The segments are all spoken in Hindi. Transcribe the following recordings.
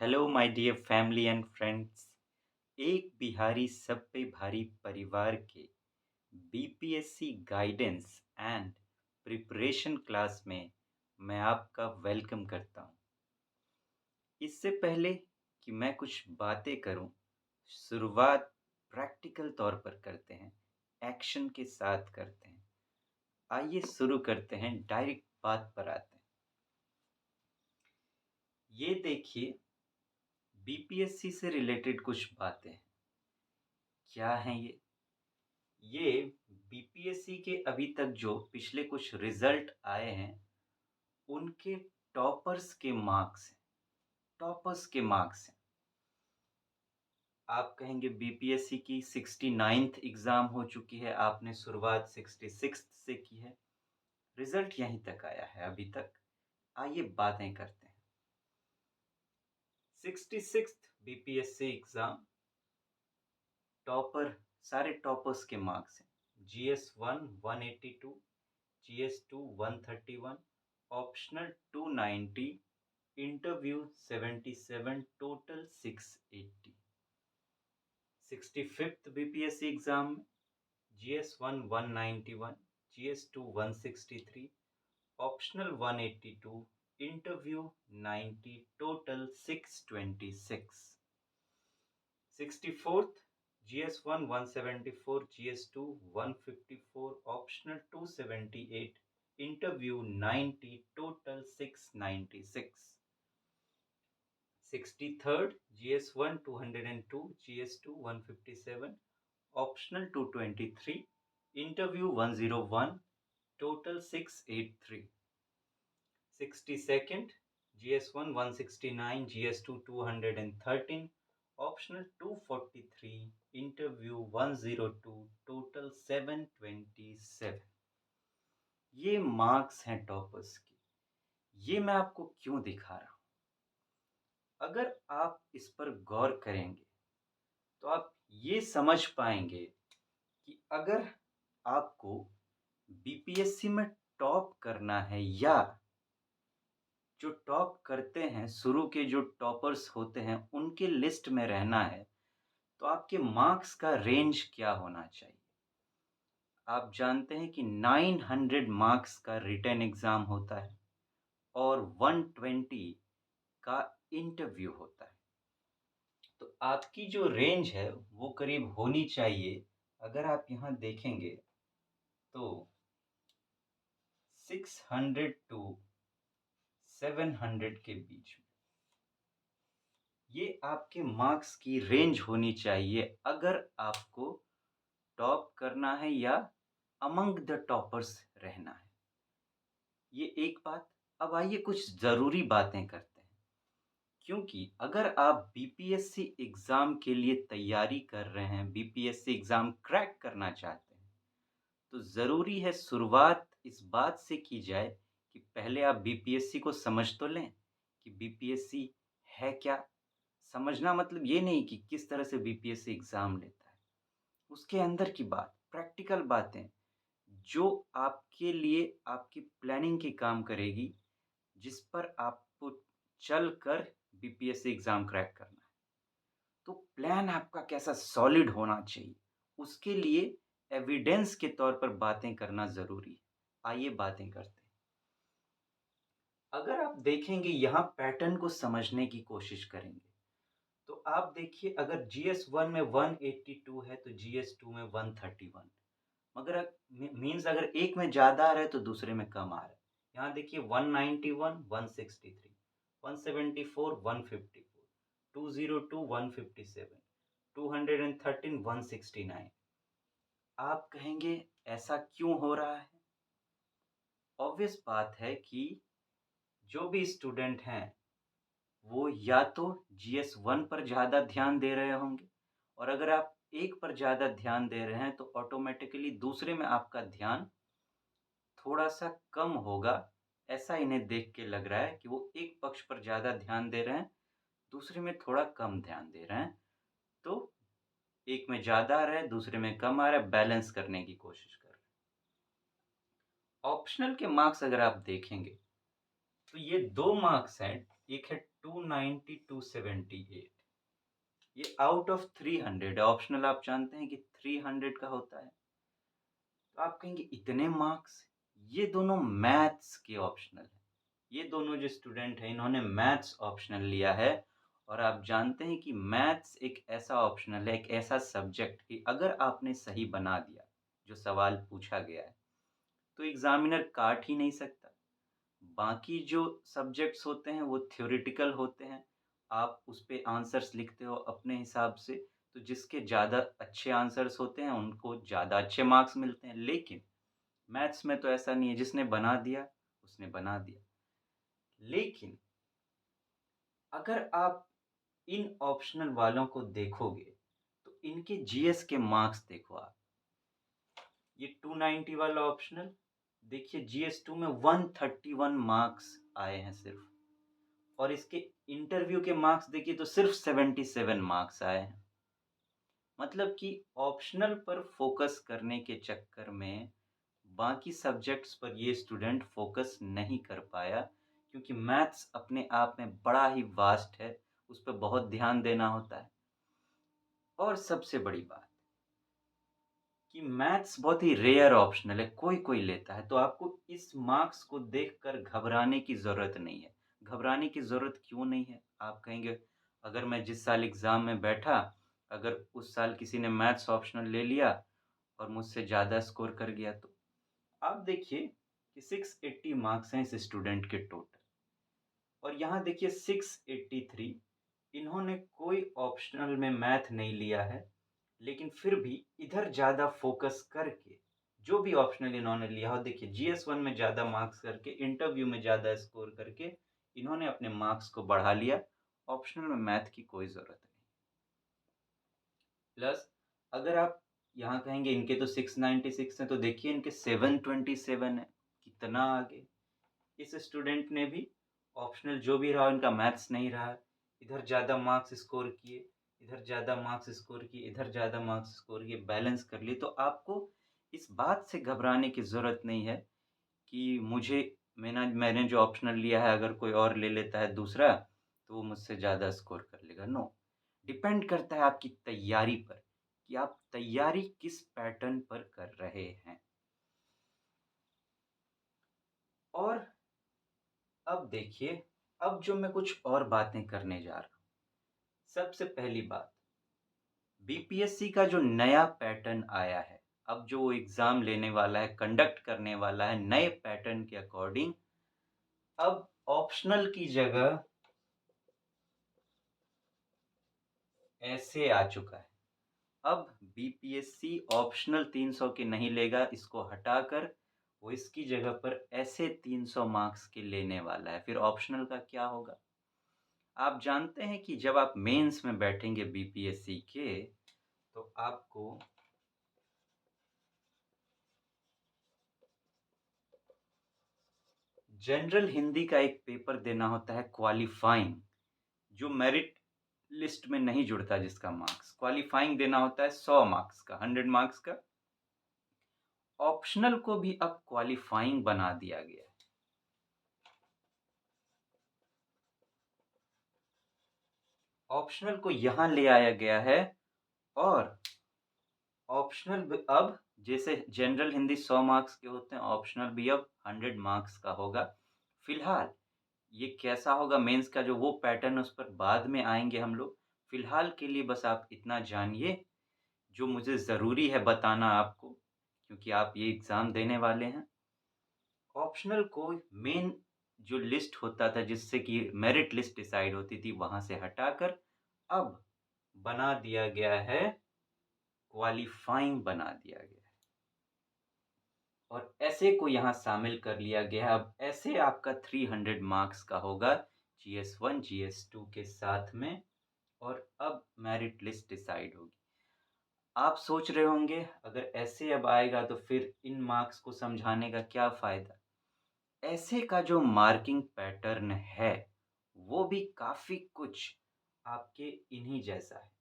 Hello my dear family and friends. एक बिहारी सब पे भारी परिवार के BPSC guidance and preparation class में मैं आपका वेलकम करता हूं। इससे पहले कि मैं कुछ बातें करूं, शुरुआत प्रैक्टिकल तौर पर करते हैं, एक्शन के साथ करते हैं। आइए शुरू करते हैं, डायरेक्ट बात पर आते हैं। ये देखिए, बीपीएससी से रिलेटेड कुछ बातें हैं। क्या हैं ये? ये बीपीएससी के अभी तक जो पिछले कुछ रिजल्ट आए हैं, उनके टॉपर्स के मार्क्स हैं। टॉपर्स के मार्क्स हैं। आप कहेंगे बीपीएससी की 69th एग्जाम हो चुकी है, आपने शुरुआत 66th से की है। रिजल्ट यहीं तक आया है अभी तक। आइए बातें करते हैं। 66th बीपीएससी एग्जाम टॉपर, सारे टॉपर्स के मार्क्स हैं। GS 1 182, GS 2 131, optional 290, interview 77, total 680। 65th BPSC exam में GS 1 191, GS 2 163, optional 182, interview 90, total 626। 64th GS1 174, GS2 154, optional 278, interview 90, total 696. 63rd GS1 202, GS2 157, optional 223, interview 101, total 683. 62nd GS1 169, GS2 213, optional 243, interview 102, total 727। ये मार्क्स हैं टॉपर्स के। ये मैं आपको क्यों दिखा रहा हूं? अगर आप इस पर गौर करेंगे तो आप ये समझ पाएंगे कि अगर आपको बीपीएससी में टॉप करना है या जो टॉप करते हैं, शुरू के जो टॉपर्स होते हैं, उनके लिस्ट में रहना है, तो आपके मार्क्स का रेंज क्या होना चाहिए? आप जानते हैं कि 900 मार्क्स का रिटन एग्जाम होता है और 120 का इंटरव्यू होता है। तो आपकी जो रेंज है वो करीब होनी चाहिए, अगर आप यहाँ देखेंगे तो 600 टू 700 के बीच में ये आपके मार्क्स की रेंज होनी चाहिए, अगर आपको टॉप करना है या अमंग द टॉपर्स रहना है। ये एक बात। अब आइए कुछ ज़रूरी बातें करते हैं, क्योंकि अगर आप बीपीएससी एग्ज़ाम के लिए तैयारी कर रहे हैं, बीपीएससी एग्ज़ाम क्रैक करना चाहते हैं, तो ज़रूरी है शुरुआत इस बात से की जाए कि पहले आप बीपीएससी को समझ तो लें कि बीपीएससी है क्या। समझना मतलब ये नहीं कि किस तरह से बीपीएससी एग्ज़ाम लेता है। उसके अंदर की बात, प्रैक्टिकल बातें जो आपके लिए आपकी प्लानिंग के काम करेगी, जिस पर आपको चलकर बीपीएससी एग्ज़ाम क्रैक करना है। तो प्लान आपका कैसा सॉलिड होना चाहिए, उसके लिए एविडेंस के तौर पर बातें करना ज़रूरी है। आइए बातें करते हैं। अगर आप देखेंगे, यहाँ पैटर्न को समझने की कोशिश करेंगे, तो आप देखिए, अगर जीएस 1 में 182 है तो जीएस 2 में 131। मगर मीन्स अगर एक में ज़्यादा आ रहा है तो दूसरे में कम आ रहा है। यहाँ देखिए 191 163, 174 154, 202 157, 213 169। आप कहेंगे ऐसा क्यों हो रहा है? ऑब्वियस बात है कि जो भी स्टूडेंट हैं वो या तो जीएस 1 पर ज़्यादा ध्यान दे रहे होंगे, और अगर आप एक पर ज़्यादा ध्यान दे रहे हैं तो ऑटोमेटिकली दूसरे में आपका ध्यान थोड़ा-सा कम होगा। ऐसा इन्हें देख के लग रहा है कि वो एक पक्ष पर ज़्यादा ध्यान दे रहे हैं, दूसरे में थोड़ा कम ध्यान दे रहे हैं। तो एक में ज़्यादा आ रहा है, दूसरे में कम आ रहा है, बैलेंस करने की कोशिश कर रहे हैं। ऑप्शनल के मार्क्स अगर आप देखेंगे तो ये 2 मार्क्स हैं, एक है 290 278, ये आउट ऑफ 300 है। ऑप्शनल आप जानते हैं कि 300 का होता है। तो आप कहेंगे इतने मार्क्स? ये दोनों मैथ्स के ऑप्शनल हैं। ये दोनों जो स्टूडेंट हैं इन्होंने मैथ्स ऑप्शनल लिया है। और आप जानते हैं कि मैथ्स एक ऐसा ऑप्शनल है, एक ऐसा सब्जेक्ट कि अगर आपने सही बना दिया जो सवाल पूछा गया है तो एग्जामिनर काट ही नहीं सकता। बाकी जो सब्जेक्ट्स होते हैं वो थ्योरेटिकल होते हैं। आप उस पे आंसर्स लिखते हो अपने हिसाब से, तो जिसके ज़्यादा अच्छे आंसर्स होते हैं उनको ज़्यादा अच्छे मार्क्स मिलते हैं। लेकिन मैथ्स में तो ऐसा नहीं है, जिसने बना दिया उसने बना दिया। लेकिन अगर आप इन ऑप्शनल वालों को देखोगे तो इनके जीएस के मार्क्स देखो आप। ये 290 वाला ऑप्शनल देखिए, जीएस 2 में 131 मार्क्स आए हैं सिर्फ। और इसके इंटरव्यू के मार्क्स देखिए तो सिर्फ 77 मार्क्स आए हैं। मतलब कि ऑप्शनल पर फोकस करने के चक्कर में बाकी सब्जेक्ट्स पर ये स्टूडेंट फोकस नहीं कर पाया, क्योंकि मैथ्स अपने आप में बड़ा ही वास्ट है, उस पर बहुत ध्यान देना होता है। और सबसे बड़ी बात कि मैथ्स बहुत ही रेयर ऑप्शनल है, कोई-कोई लेता है, तो आपको इस मार्क्स को देखकर घबराने की ज़रूरत नहीं है। घबराने की ज़रूरत क्यों नहीं है? आप कहेंगे अगर मैं जिस साल एग्ज़ाम में बैठा, अगर उस साल किसी ने मैथ्स ऑप्शनल ले लिया और मुझसे ज़्यादा स्कोर कर गया तो? आप देखिए कि 680 मार्क्स हैं इस स्टूडेंट के टोटल, और यहाँ देखिए 683, इन्होंने कोई ऑप्शनल में मैथ नहीं लिया है, लेकिन फिर भी इधर ज़्यादा फ़ोकस करके जो भी ऑप्शनल इन्होंने लिया हो, देखिए जीएस 1 में ज़्यादा मार्क्स करके, इंटरव्यू में ज़्यादा स्कोर करके इन्होंने अपने मार्क्स को बढ़ा लिया। ऑप्शनल में मैथ की कोई ज़रूरत नहीं। प्लस अगर आप यहाँ कहेंगे इनके तो 696 हैं, तो देखिए इनके 727 है, कितना आगे। इस स्टूडेंट ने भी ऑप्शनल जो भी रहा इनका मैथ्स नहीं रहा, इधर ज़्यादा मार्क्स स्कोर किए, इधर ज़्यादा मार्क्स स्कोर किए, इधर ज़्यादा मार्क्स स्कोर किए, बैलेंस कर लिए। तो आपको इस बात से घबराने की ज़रूरत नहीं है कि मैंने जो ऑप्शनल लिया है अगर कोई और ले लेता है दूसरा, तो वो मुझसे ज़्यादा स्कोर कर लेगा। नो, डिपेंड करता है आपकी तैयारी पर कि आप तैयारी किस पैटर्न पर कर रहे हैं। और अब देखिए, अब जो मैं कुछ और बातें करने जा रहा हूँ। सबसे पहली बात, बीपीएससी का जो नया पैटर्न आया है, अब जो वो एग्ज़ाम लेने वाला है, कंडक्ट करने वाला है नए पैटर्न के अकॉर्डिंग, अब ऑप्शनल की जगह ऐसे आ चुका है। अब बीपीएससी ऑप्शनल 300 के नहीं लेगा, इसको हटाकर वो इसकी जगह पर ऐसे 300 मार्क्स के लेने वाला है। फिर ऑप्शनल का क्या होगा? आप जानते हैं कि जब आप मेंस में बैठेंगे बीपीएससी के, तो आपको जनरल हिंदी का एक पेपर देना होता है क्वालीफाइंग, जो मेरिट लिस्ट में नहीं जुड़ता, जिसका मार्क्स क्वालीफाइंग देना होता है 100 मार्क्स का, 100 मार्क्स का। ऑप्शनल को भी अब क्वालीफाइंग बना दिया गया है। ऑप्शनल को यहाँ ले आया गया है, और अब जैसे जनरल हिंदी 100 मार्क्स के होते हैं, ऑप्शनल भी अब 100 मार्क्स का होगा। फिलहाल ये कैसा होगा मेंस का जो वो पैटर्न, उस पर बाद में आएंगे हम लोग। फिलहाल के लिए बस आप इतना जानिए जो मुझे ज़रूरी है बताना आपको, क्योंकि आप ये एग्ज़ाम देने वाले हैं। ऑप्शनल को मेन जो लिस्ट होता था जिससे कि मेरिट लिस्ट डिसाइड होती थी, वहाँ से हटाकर अब बना दिया गया है, क्वालीफाइंग बना दिया गया है। और ऐसे को यहाँ शामिल कर लिया गया है। अब ऐसे आपका 300 मार्क्स का होगा जीएस 1 जीएस 2 के साथ में, और अब मेरिट लिस्ट डिसाइड होगी। आप सोच रहे होंगे अगर ऐसे अब आएगा तो फिर इन मार्क्स को समझाने का क्या फ़ायदा? ऐसे का जो मार्किंग पैटर्न है, वो भी काफ़ी कुछ आपके इन्हीं जैसा है।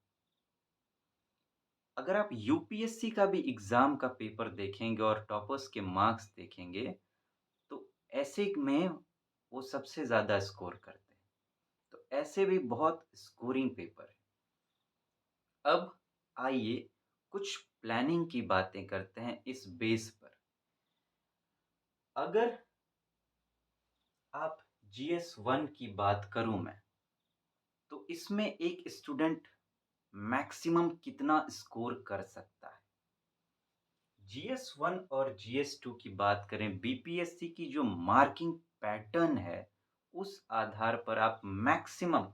अगर आप यूपीएससी का भी एग्ज़ाम का पेपर देखेंगे और टॉपर्स के मार्क्स देखेंगे, तो ऐसे में वो सबसे ज़्यादा स्कोर करते हैं। तो तो ऐसे भी बहुत स्कोरिंग पेपर है। अब आइए कुछ प्लानिंग की बातें करते हैं इस बेस पर। अगर आप जीएस 1 की बात करूं मैं, तो इसमें एक स्टूडेंट मैक्सिमम कितना स्कोर कर सकता है? जीएस 1 और जीएस 2 की बात करें, बीपीएससी की जो मार्किंग पैटर्न है, उस आधार पर आप मैक्सिमम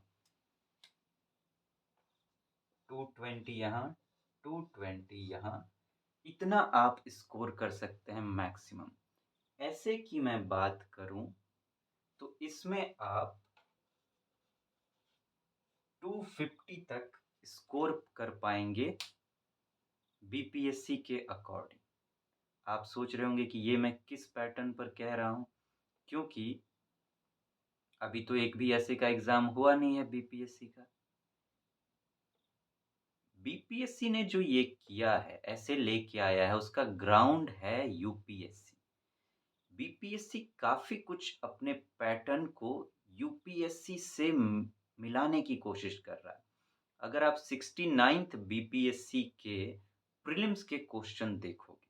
220 यहाँ, 220 यहाँ, इतना आप स्कोर कर सकते हैं मैक्सिमम। ऐसे की मैं बात करूं तो इसमें आप 250 तक स्कोर कर पाएंगे बीपीएससी के अकॉर्डिंग। आप सोच रहे होंगे कि ये मैं किस पैटर्न पर कह रहा हूं, क्योंकि अभी तो एक भी ऐसे का एग्जाम हुआ नहीं है बीपीएससी का। बीपीएससी ने जो ये किया है, ऐसे लेके आया है, उसका ग्राउंड है यूपीएससी। बीपीएससी काफी कुछ अपने पैटर्न को यूपीएससी से मिलाने की कोशिश कर रहा है। अगर आप 69th बीपीएससी के प्रीलिम्स के क्वेश्चन देखोगे,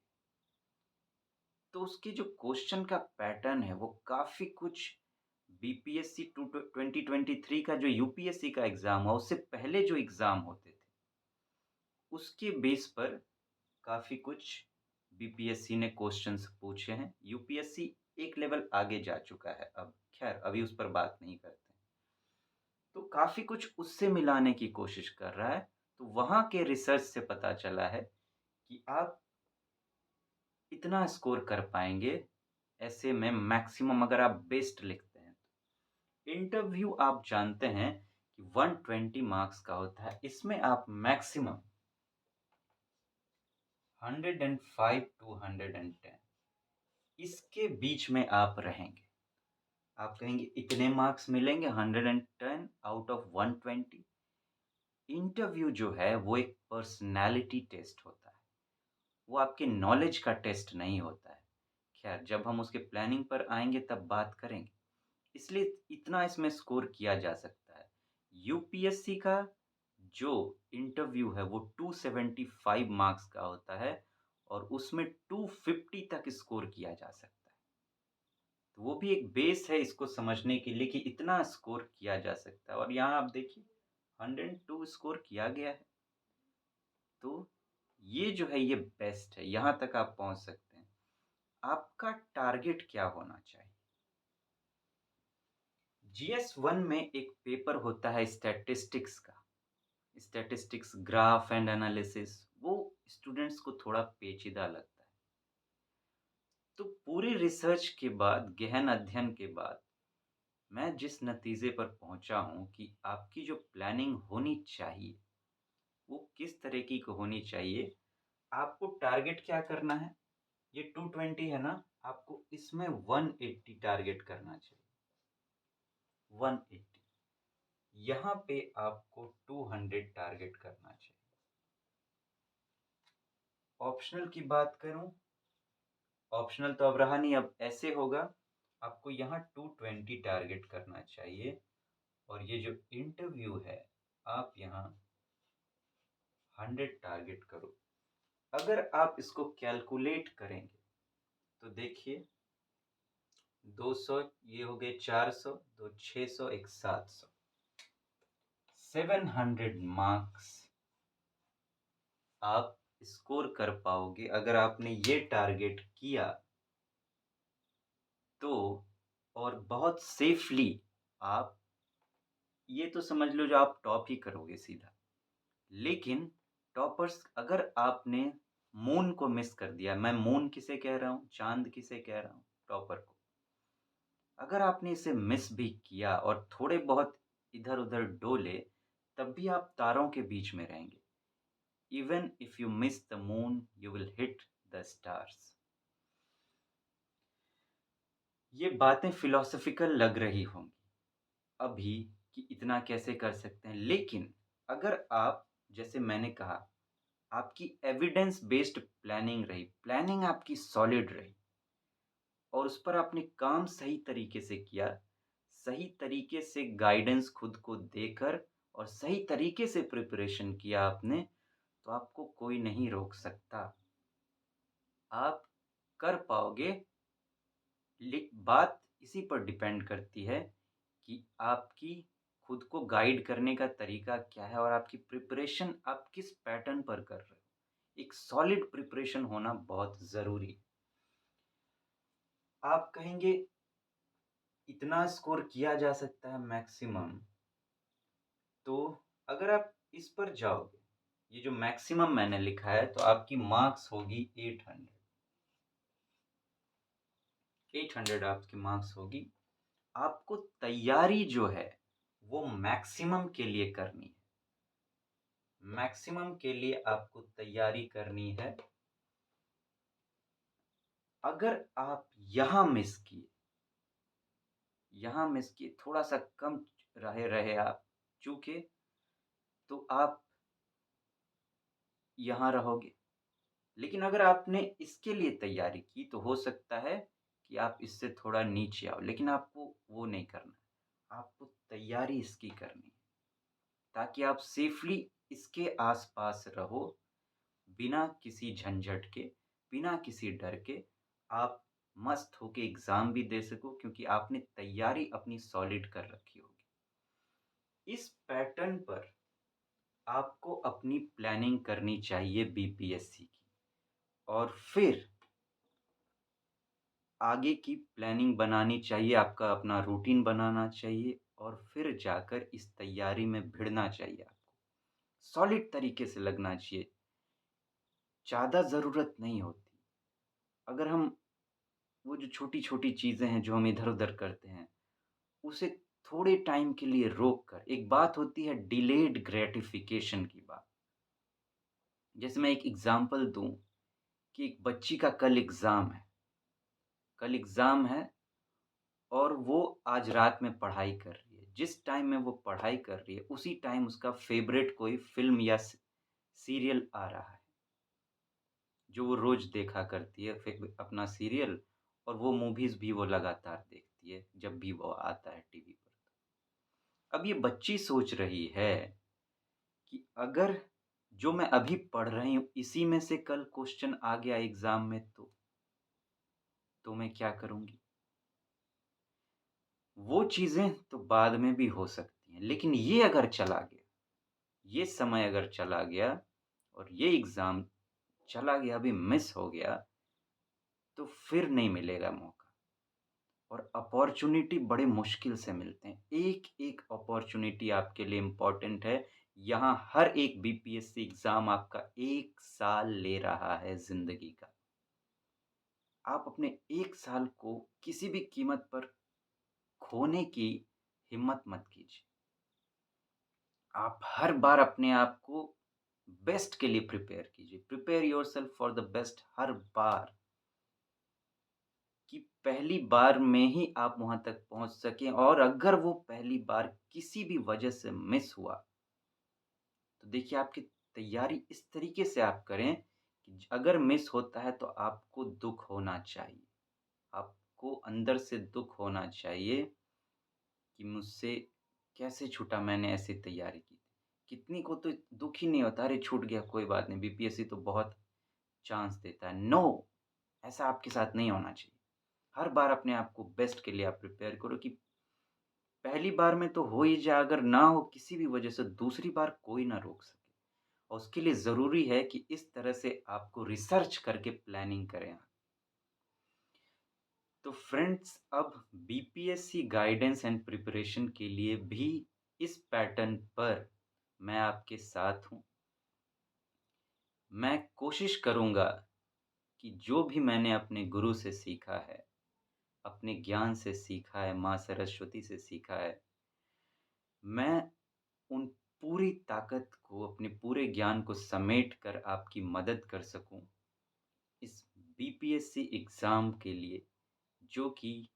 तो उसके जो क्वेश्चन का पैटर्न है वो काफी कुछ बीपीएससी 2023 का जो यूपीएससी का एग्जाम हुआ, उससे पहले जो एग्जाम होते थे, उसके बेस पर काफी कुछ बीपीएससी ने क्वेश्चंस पूछे हैं। यूपीएससी एक लेवल आगे जा चुका है अब, खैर अभी उस पर बात नहीं करते। तो काफी कुछ उससे मिलाने की कोशिश कर रहा है। तो वहां के रिसर्च से पता चला है कि आप इतना स्कोर कर पाएंगे ऐसे में मैक्सिमम, अगर आप बेस्ट लिखते हैं तो। इंटरव्यू आप जानते हैं कि 120 मार्क्स का होता है, इसमें आप मैक्सिमम 105 टू 110 इसके बीच में आप रहेंगे। आप कहेंगे इतने मार्क्स मिलेंगे 110 आउट ऑफ 120। इंटरव्यू जो है वो एक पर्सनैलिटी टेस्ट होता है, वो आपके नॉलेज का टेस्ट नहीं होता है। खैर जब हम उसके प्लानिंग पर आएंगे तब बात करेंगे। इसलिए इतना इसमें स्कोर किया जा सकता है। यूपीएससी का जो इंटरव्यू है वो 275 मार्क्स का होता है और उसमें 250 तक स्कोर किया जा सकता है। तो वो भी एक बेस है इसको समझने के लिए कि इतना स्कोर किया जा सकता है। और यहाँ आप देखिए 102 स्कोर किया गया है। तो ये जो है ये बेस्ट है, यहाँ तक आप पहुंच सकते हैं। आपका टारगेट क्या होना चाहिए? जीएस 1 में एक पेपर होता है स्टैटिस्टिक्स का, स्टैटिस्टिक्स ग्राफ एंड एनालिसिस। वो स्टूडेंट्स को थोड़ा पेचीदा लगता है। तो पूरी रिसर्च के बाद, गहन अध्ययन के बाद, मैं जिस नतीजे पर पहुंचा हूं कि आपकी जो प्लानिंग होनी चाहिए वो किस तरह की होनी चाहिए। आपको टारगेट क्या करना है? ये 220 है ना, आपको इसमें 180 टारगेट करना चाहिए। 180, यहाँ पे आपको 200 टारगेट करना चाहिए। ऑप्शनल की बात करूं, ऑप्शनल तो अब रहा नहीं, अब ऐसे होगा। आपको यहाँ 220 टारगेट करना चाहिए और ये जो इंटरव्यू है आप यहाँ 100 टारगेट करो। अगर आप इसको कैलकुलेट करेंगे तो देखिए 200, ये हो गए 400, दो 600, एक 700, 700 मार्क्स आप स्कोर कर पाओगे अगर आपने ये टारगेट किया तो। और बहुत सेफली आप ये तो समझ लो जो आप टॉप ही करोगे सीधा। लेकिन टॉपर्स, अगर आपने मून को मिस कर दिया, मैं मून किसे कह रहा हूँ, चांद किसे कह रहा हूँ, टॉपर को, अगर आपने इसे मिस भी किया और थोड़े बहुत इधर उधर डोले, तब भी आप तारों के बीच में रहेंगे। Even if you miss the moon you will hit the stars. ये बातें फिलोसफिकल लग रही होंगी अभी कि इतना कैसे कर सकते हैं, लेकिन अगर आप, जैसे मैंने कहा, आपकी एविडेंस बेस्ड प्लानिंग रही, प्लानिंग आपकी सॉलिड रही और उस पर आपने काम सही तरीके से किया, सही तरीके से गाइडेंस खुद को देकर और सही तरीके से प्रिपरेशन किया आपने, तो आपको कोई नहीं रोक सकता। आप कर पाओगे। बात इसी पर डिपेंड करती है कि आपकी खुद को गाइड करने का तरीका क्या है और आपकी प्रिपरेशन आप किस पैटर्न पर कर रहे हो। एक सॉलिड प्रिपरेशन होना बहुत ज़रूरी है। आप कहेंगे इतना स्कोर किया जा सकता है मैक्सिमम, तो अगर आप इस पर जाओगे, ये जो मैक्सिमम मैंने लिखा है, तो आपकी मार्क्स होगी 800। 800 आपकी मार्क्स होगी। आपको तैयारी जो है वो मैक्सिमम के लिए करनी है। मैक्सिमम के लिए आपको तैयारी करनी है। अगर आप यहाँ मिस किए, थोड़ा-सा कम रहे रहे आप चूके, तो आप यहाँ रहोगे। लेकिन अगर आपने इसके लिए तैयारी की, तो हो सकता है कि आप इससे थोड़ा नीचे आओ, लेकिन आपको वो नहीं करना है। आपको तैयारी इसकी करनी है, ताकि आप सेफ़ली इसके आस-पास रहो, बिना किसी झंझट के, बिना किसी डर के, आप मस्त होके एग्ज़ाम भी दे सको, क्योंकि आपने तैयारी अपनी सॉलिड कर रखी होगी। इस पैटर्न पर आपको अपनी प्लानिंग करनी चाहिए बीपीएससी की, और फिर आगे की प्लानिंग बनानी चाहिए, आपका अपना रूटीन बनाना चाहिए, और फिर जाकर इस तैयारी में भिड़ना चाहिए आपको। सॉलिड तरीके से लगना चाहिए, ज़्यादा ज़रूरत नहीं होती। अगर हम वो जो छोटी-छोटी चीज़ें हैं जो हम इधर-उधर करते हैं, उसे थोड़े टाइम के लिए रोक कर, एक बात होती है डिलेड ग्रैटिफ़िकेशन की बात। जैसे मैं एक एग्ज़ाम्पल दूँ कि एक बच्ची का कल एग्ज़ाम है और वो आज रात में पढ़ाई कर रही है। जिस टाइम में वो पढ़ाई कर रही है, उसी टाइम उसका फ़ेवरेट कोई फ़िल्म या सीरियल आ रहा है, जो वो रोज़ देखा करती है, अपना सीरियल, और वो मूवीज़ भी वो लगातार देखती है, जब भी वो आता है टीवी पर। अब ये बच्ची सोच रही है कि अगर जो मैं अभी पढ़ रही हूँ, इसी में से कल क्वेश्चन आ गया एग्ज़ाम में, तो मैं क्या करूँगी? वो चीज़ें तो बाद में भी हो सकती हैं, लेकिन ये अगर चला गया, ये समय अगर चला गया और ये एग्ज़ाम चला गया, अभी मिस हो गया, तो फिर नहीं मिलेगा मौका, और अपॉर्च्युनिटी बड़े मुश्किल से मिलते हैं। एक-एक अपॉर्च्युनिटी आपके लिए इम्पोर्टेंट है। यहाँ हर एक बीपीएससी एग्ज़ाम आपका 1 साल ले रहा है ज़िंदगी का। आप अपने 1 साल को किसी भी कीमत पर खोने की हिम्मत मत कीजिए। आप हर बार अपने आप को बेस्ट के लिए प्रिपेयर कीजिए। Prepare yourself for the best हर बार, कि पहली बार में ही आप वहाँ तक पहुँच सकें, और अगर वो पहली बार किसी भी वजह से मिस हुआ, तो देखिए आपकी तैयारी इस तरीके से आप करें कि अगर मिस होता है तो आपको दुःख होना चाहिए। आपको अंदर से दुःख होना चाहिए कि मुझसे कैसे छूटा, मैंने ऐसी तैयारी की थी। कितनी को तो दुःख ही नहीं होता, अरे छूट गया कोई बात नहीं, बीपीएससी तो बहुत चांस देता है। नो, ऐसा आपके साथ नहीं होना चाहिए। हर बार अपने आप को बेस्ट के लिए आप प्रिपेयर करो, कि पहली बार में तो हो ही जाए, अगर ना हो किसी भी वजह से, दूसरी बार कोई ना रोक सके। और उसके लिए ज़रूरी है कि इस तरह से आपको रिसर्च करके प्लानिंग करें आप। तो फ्रेंड्स, अब बीपीएससी गाइडेंस एंड प्रिपरेशन के लिए भी इस पैटर्न पर मैं आपके साथ हूँ। मैं कोशिश करूँगा कि जो भी मैंने अपने गुरु से सीखा है, अपने ज्ञान से सीखा है, माँ सरस्वती से सीखा है, मैं उन पूरी ताकत को, अपने पूरे ज्ञान को समेट कर आपकी मदद कर सकूँ इस बीपीएससी एग्ज़ाम के लिए, जो कि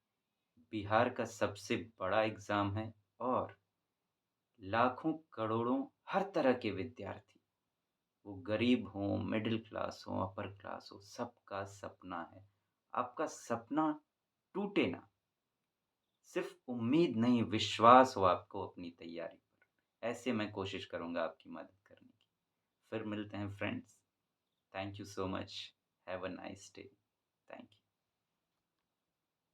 बिहार का सबसे बड़ा एग्ज़ाम है, और लाखों करोड़ों हर तरह के विद्यार्थी, वो गरीब हों, मिडिल क्लास हों, अपर क्लास हो, सबका सपना है। आपका सपना टूटे ना, सिर्फ़ उम्मीद नहीं, विश्वास हो आपको अपनी तैयारी पर। ऐसे मैं कोशिश करूँगा आपकी मदद करने की। फिर मिलते हैं friends. Thank you so much. Have a nice day. Thank you.